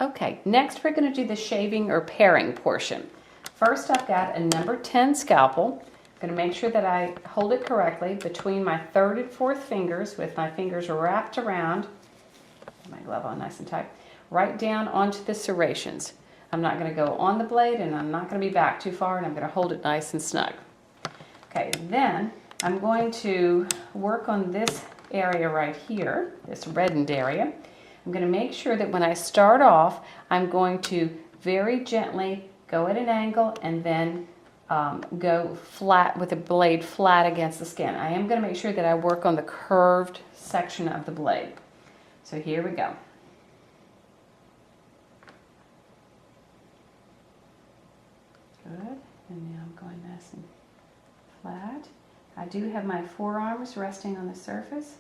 Okay, next we're going to do the shaving or paring portion. First, I've got a number 10 scalpel. I'm going to make sure that I hold it correctly between my third and fourth fingers with my fingers wrapped around, my glove on nice and tight, right down onto the serrations. I'm not going to go on the blade and I'm not going to be back too far, and I'm going to hold it nice and snug. Okay, then I'm going to work on this area right here, this reddened area. I'm going to make sure that when I start off, I'm going to very gently go at an angle and then go flat with the blade flat against the skin. I am going to make sure that I work on the curved section of the blade. So here we go. Good, and now I'm going nice and flat. I do have my forearms resting on the surface,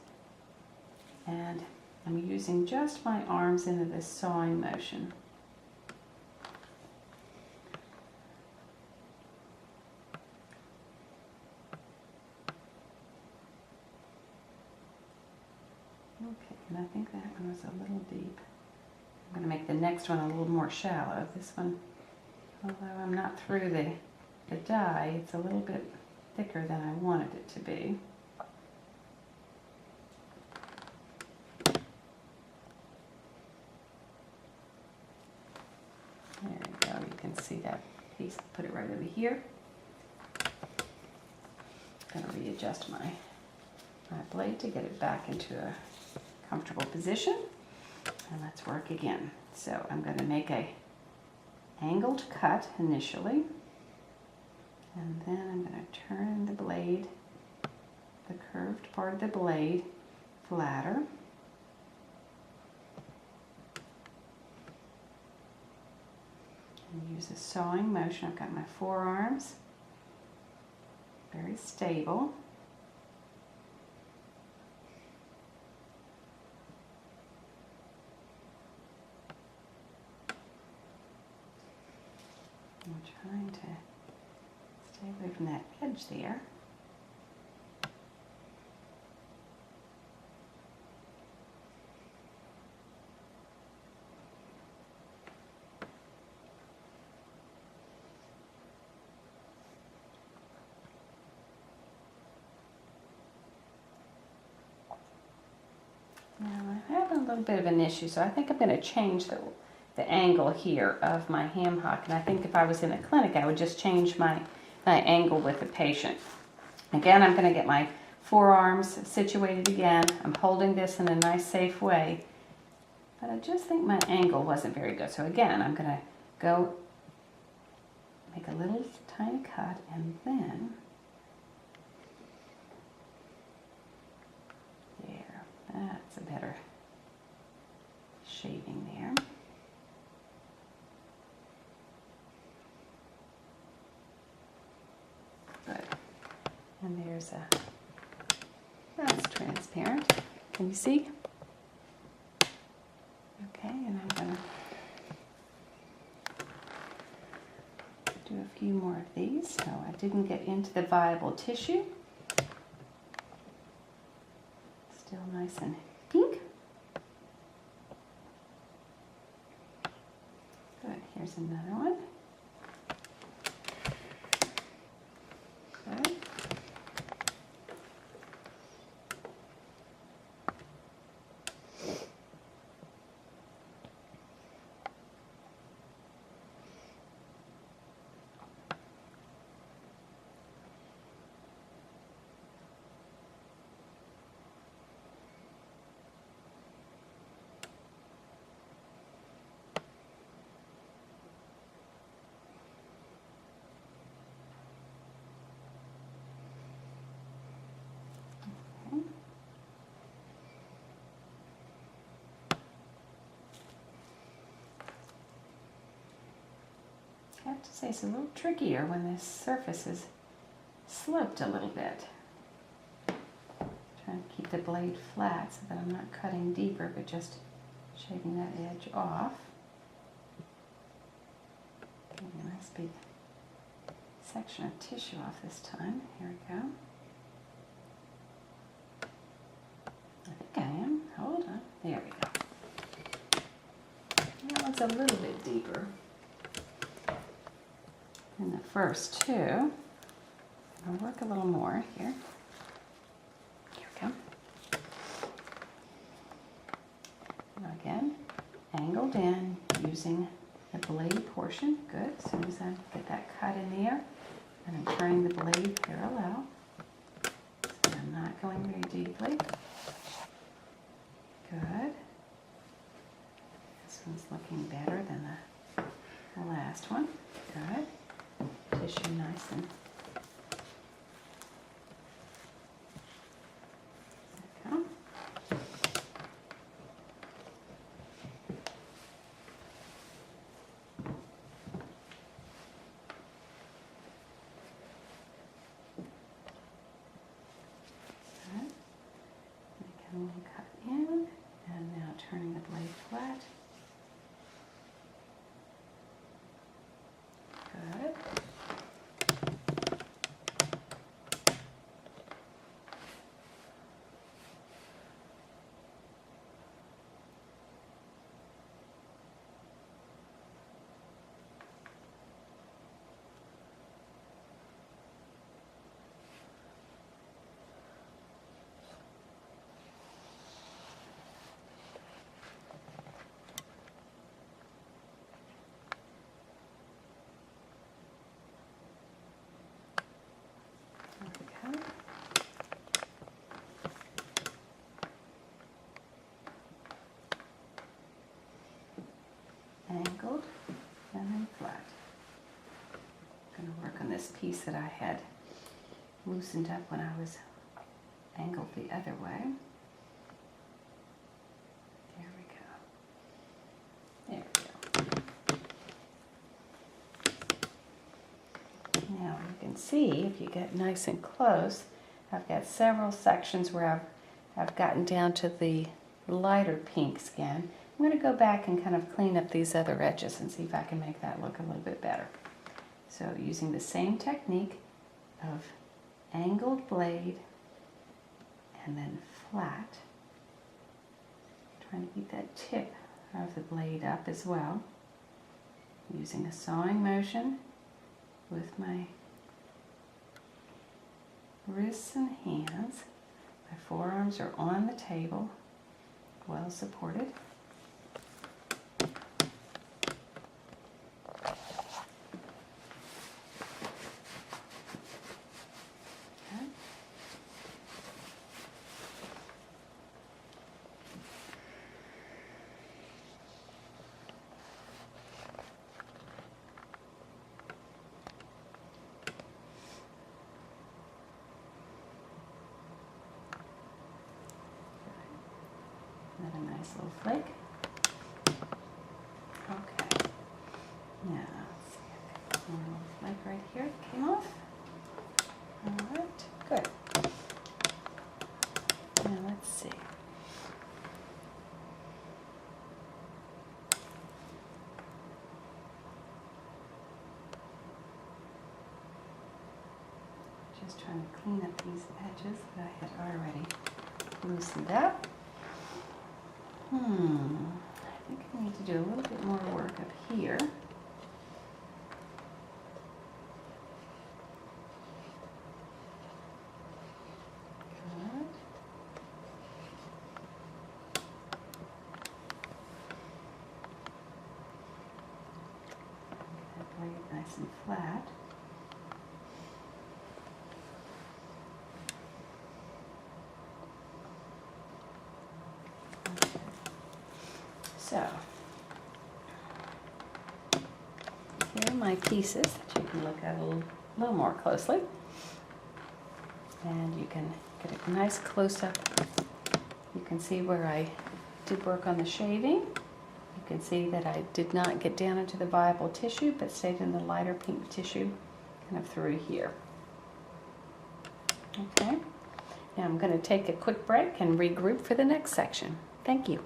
and I'm using just my arms into this sawing motion. Okay, and I think that one was a little deep. I'm going to make the next one a little more shallow. This one, although I'm not through the dye, it's a little bit thicker than I wanted it to be. There you go, you can see that piece. Put it right over here. I'm going to readjust my blade to get it back into a comfortable position. And let's work again. So I'm going to make a angled cut initially. And then I'm going to turn the blade, the curved part of the blade, flatter. And use a sawing motion. I've got my forearms, very stable. I'm trying to stay away from that edge there. Now I'm having a little bit of an issue, so I think I'm going to change the angle here of my ham hock. And I think if I was in a clinic, I would just change my angle with the patient. Again, I'm going to get my forearms situated again. I'm holding this in a nice, safe way. But I just think my angle wasn't very good. So again, I'm going to go make a little tiny cut, and then there. That's a better shaving there. Good. And there's that's transparent. Can you see? Okay, and I'm going to do a few more of these. So I didn't get into the viable tissue. Still nice and pink. Good, here's another one. Good. I have to say it's a little trickier when this surface is sloped a little bit. Trying to keep the blade flat so that I'm not cutting deeper, but just shaving that edge off. Getting a nice big section of tissue off this time. Here we go. I think I am. Hold on. There we go. That one's a little bit deeper than the first two. I'll work a little more here. Here we go. And again, angled in using the blade portion. Good. As soon as I get that cut in there, and I'm turning the blade parallel. So I'm not going very deeply. Good. This one's looking better than the last one. Good. Tissue nice and cut in, and now turning the blade flat. Good. Angled and then flat. I'm going to work on this piece that I had loosened up when I was angled the other way. There we go. There we go. Now you can see, if you get nice and close, I've got several sections where I've gotten down to the lighter pink skin. I'm going to go back and kind of clean up these other edges and see if I can make that look a little bit better. So using the same technique of angled blade and then flat, trying to keep that tip of the blade up as well, using a sawing motion with my wrists and hands. My forearms are on the table, well supported. Another nice little flake. Okay. Now, let's see. I've got one little flake right here. It came off. All right. Good. Now, let's see. Just trying to clean up these edges that I had already loosened up. I think I need to do a little bit more work up here. Good. Get that blade nice and flat. So, here are my pieces that you can look at a little more closely. And you can get a nice close-up. You can see where I did work on the shaving. You can see that I did not get down into the viable tissue, but stayed in the lighter pink tissue kind of through here. Okay, now I'm going to take a quick break and regroup for the next section. Thank you.